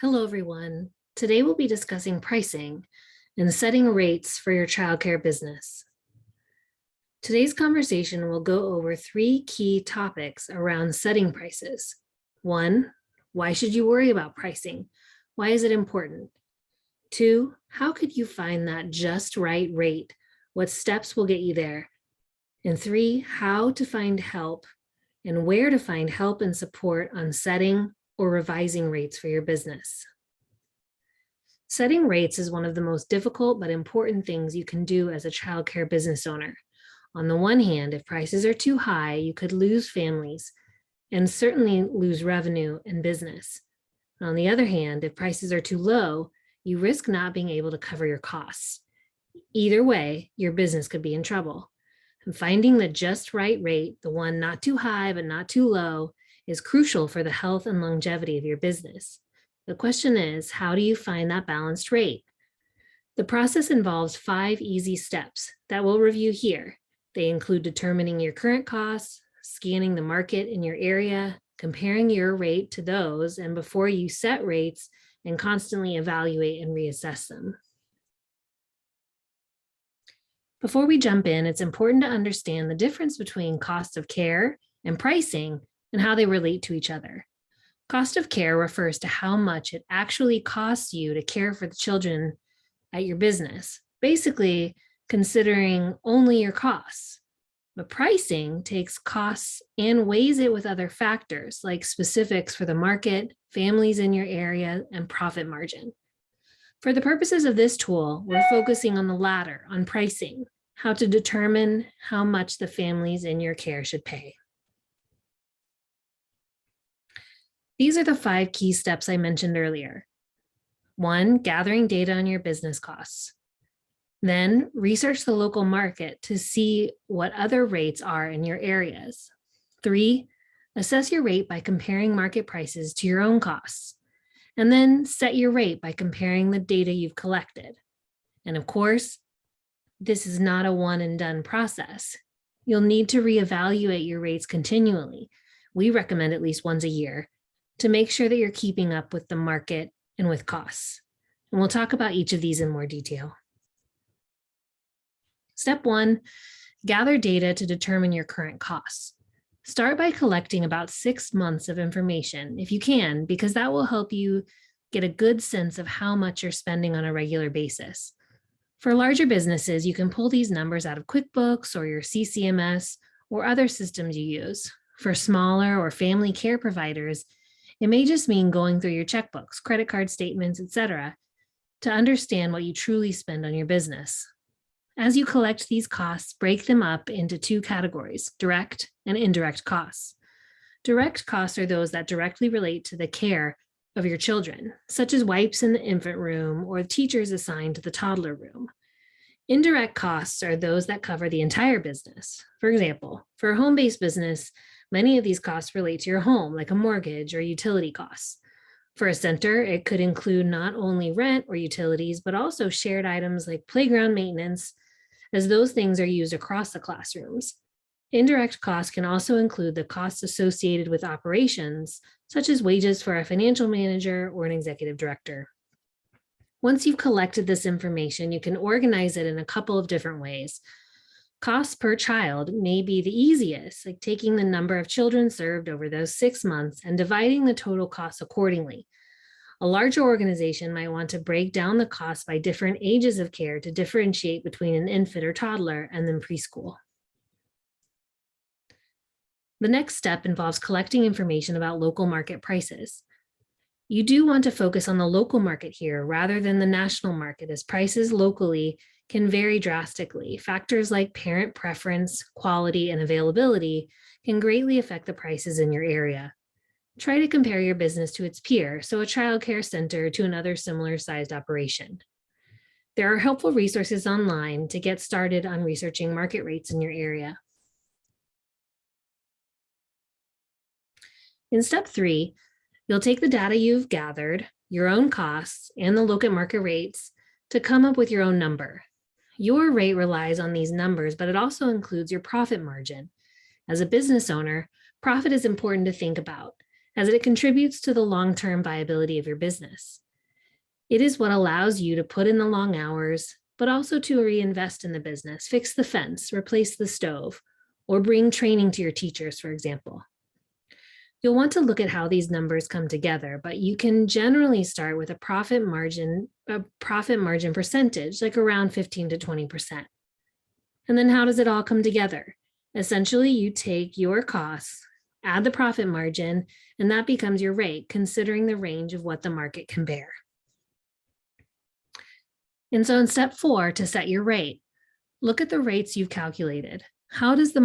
Hello, everyone. Today we'll be discussing pricing and setting rates for your childcare business. Today's conversation will go over three key topics around setting prices. One, why should you worry about pricing? Why is it important? Two, how could you find that just right rate? What steps will get you there? And three, how to find help and where to find help and support on setting or revising rates for your business. Setting rates is one of the most difficult but important things you can do as a childcare business owner. On the one hand, if prices are too high, you could lose families and certainly lose revenue and business. On the other hand, if prices are too low, you risk not being able to cover your costs. Either way, your business could be in trouble. And finding the just right rate, the one not too high but not too low, is crucial for the health and longevity of your business. The question is, how do you find that balanced rate? The process involves 5 easy steps that we'll review here. They include determining your current costs, scanning the market in your area, comparing your rate to those, and before you set rates, and constantly evaluate and reassess them. Before we jump in, it's important to understand the difference between cost of care and pricing and how they relate to each other. Cost of care refers to how much it actually costs you to care for the children at your business, basically considering only your costs. But pricing takes costs and weighs it with other factors like specifics for the market, families in your area, and profit margin. For the purposes of this tool, we're focusing on the latter, on pricing, how to determine how much the families in your care should pay. These are the 5 key steps I mentioned earlier. 1, gathering data on your business costs. Then research the local market to see what other rates are in your areas. 3, assess your rate by comparing market prices to your own costs. And then set your rate by comparing the data you've collected. And of course, this is not a one and done process. You'll need to reevaluate your rates continually. We recommend at least once a year to make sure that you're keeping up with the market and with costs. And we'll talk about each of these in more detail. Step 1, gather data to determine your current costs. Start by collecting about 6 months of information, if you can, because that will help you get a good sense of how much you're spending on a regular basis. For larger businesses, you can pull these numbers out of QuickBooks or your CCMS or other systems you use. For smaller or family care providers, it may just mean going through your checkbooks, credit card statements, etc., to understand what you truly spend on your business. As you collect these costs, break them up into 2 categories, direct and indirect costs. Direct costs are those that directly relate to the care of your children, such as wipes in the infant room or teachers assigned to the toddler room. Indirect costs are those that cover the entire business. For example, for a home-based business, many of these costs relate to your home, like a mortgage or utility costs. For a center, it could include not only rent or utilities, but also shared items like playground maintenance, as those things are used across the classrooms. Indirect costs can also include the costs associated with operations, such as wages for a financial manager or an executive director. Once you've collected this information, you can organize it in a couple of different ways. Costs per child may be the easiest, like taking the number of children served over those 6 months and dividing the total costs accordingly. A larger organization might want to break down the costs by different ages of care to differentiate between an infant or toddler and then preschool. The next step involves collecting information about local market prices. You do want to focus on the local market here rather than the national market, as prices locally can vary drastically. Factors like parent preference, quality, and availability can greatly affect the prices in your area. Try to compare your business to its peer, so a child care center to another similar sized operation. There are helpful resources online to get started on researching market rates in your area. In step 3, you'll take the data you've gathered, your own costs, and the look at market rates to come up with your own number. Your rate relies on these numbers, but it also includes your profit margin. As a business owner, profit is important to think about. as it contributes to the long-term viability of your business. It is what allows you to put in the long hours, but also to reinvest in the business, fix the fence, replace the stove, or bring training to your teachers, for example. You'll want to look at how these numbers come together, but you can generally start with a profit margin percentage, like around 15 to 20%. And then how does it all come together? Essentially, you take your costs, add the profit margin, and that becomes your rate, considering the range of what the market can bear. And so in step 4, to set your rate, look at the rates you've calculated. How does the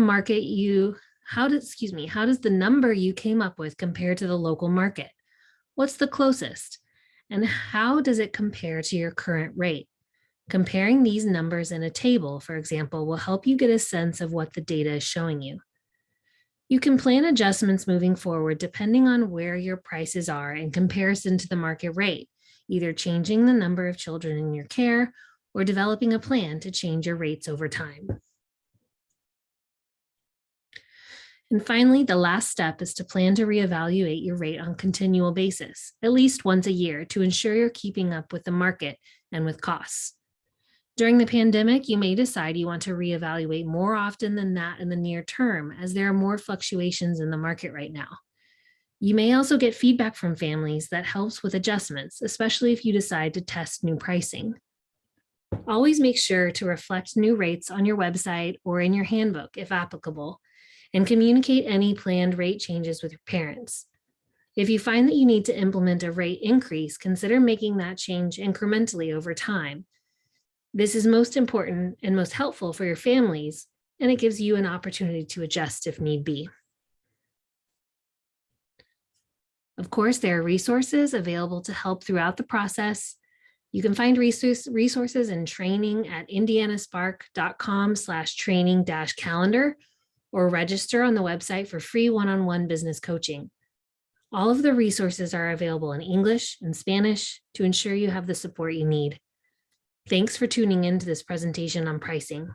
number you came up with compare to the local market? What's the closest? And how does it compare to your current rate? Comparing these numbers in a table, for example, will help you get a sense of what the data is showing you. You can plan adjustments moving forward depending on where your prices are in comparison to the market rate, either changing the number of children in your care or developing a plan to change your rates over time. And finally, the last step is to plan to reevaluate your rate on a continual basis, at least once a year, to ensure you're keeping up with the market and with costs. During the pandemic, you may decide you want to reevaluate more often than that in the near term, as there are more fluctuations in the market right now. You may also get feedback from families that helps with adjustments, especially if you decide to test new pricing. Always make sure to reflect new rates on your website or in your handbook, if applicable, and communicate any planned rate changes with your parents. If you find that you need to implement a rate increase, consider making that change incrementally over time. This is most important and most helpful for your families, and it gives you an opportunity to adjust if need be. Of course, there are resources available to help throughout the process. You can find resources and training at indianaspark.com/training-calendar or register on the website for free one-on-one business coaching. All of the resources are available in English and Spanish to ensure you have the support you need. Thanks for tuning in to this presentation on pricing.